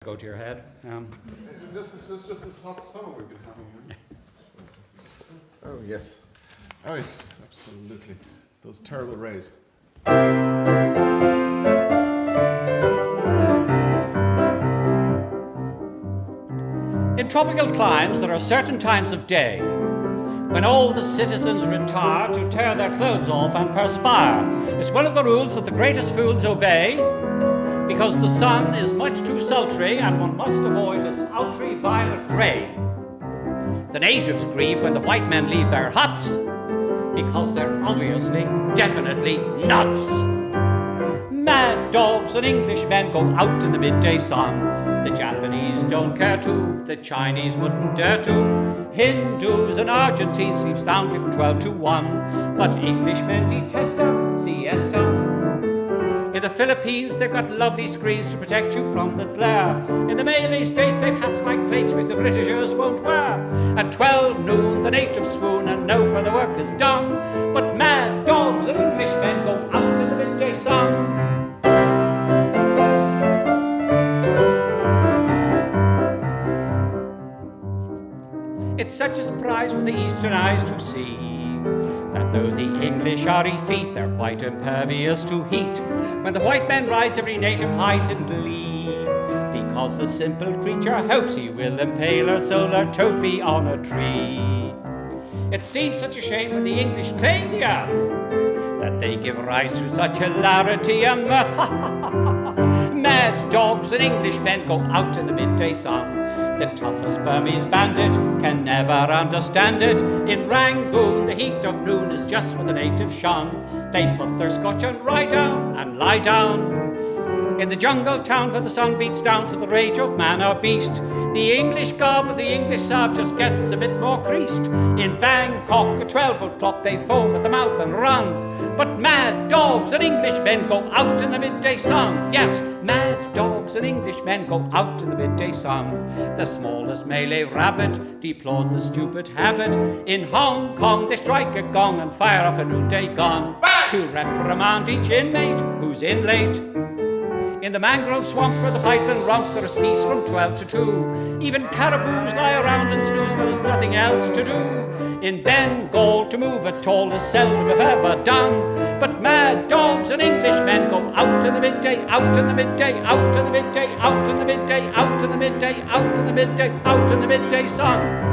Go to your head. This is just this hot summer we've been having. Oh yes. Oh yes, absolutely. Those terrible rays. In tropical climes, there are certain times of day when all the citizens retire to tear their clothes off and perspire. It's one of the rules that the greatest fools obey, because the sun is much too sultry and one must avoid its ultraviolet ray. The natives grieve when the white men leave their huts, because they're obviously, definitely nuts. Mad dogs and Englishmen go out in the midday sun. The Japanese don't care to, the Chinese wouldn't dare to. Hindus and Argentines sleep soundly from 12 to 1, but Englishmen detest a siesta. In the Philippines, they've got lovely screens to protect you from the glare. In the Malay states, they've hats like plates which the Britishers won't wear. At 12 noon, the natives swoon and no further work is done. But mad dogs and Englishmen go out in the midday sun. It's such a surprise for the eastern eyes to see that though the English are effete, they're quite impervious to heat. When the white man rides, every native hides in glee, because the simple creature hopes he will impale her solar topi on a tree. It seems such a shame when the English claim the earth that they give rise to such hilarity and mirth. Mad dogs and Englishmen go out in the midday sun. The toughest Burmese bandit can never understand it. In Rangoon, the heat of noon is just what the natives shun. They put their scotch and ride down and lie down. In the jungle town where the sun beats down to the rage of man or beast, the English garb of the English sab just gets a bit more creased. In Bangkok, at 12 o'clock, they foam at the mouth and run. But mad dogs and Englishmen go out in the midday sun. Yes, mad dogs and Englishmen go out in the midday sun. The smallest Malay rabbit deplores the stupid habit. In Hong Kong, they strike a gong and fire off a noonday gun to reprimand each inmate who's in late. In the mangrove swamp where the python romps, there is peace from 12 to 2. Even caribous lie around and snooze, for there's nothing else to do. In Bengal, to move at all is seldom if ever done. But mad dogs and Englishmen go out in the midday, out in the midday, out in the midday, out in the midday, out in the midday, out in the midday, out in the midday sun.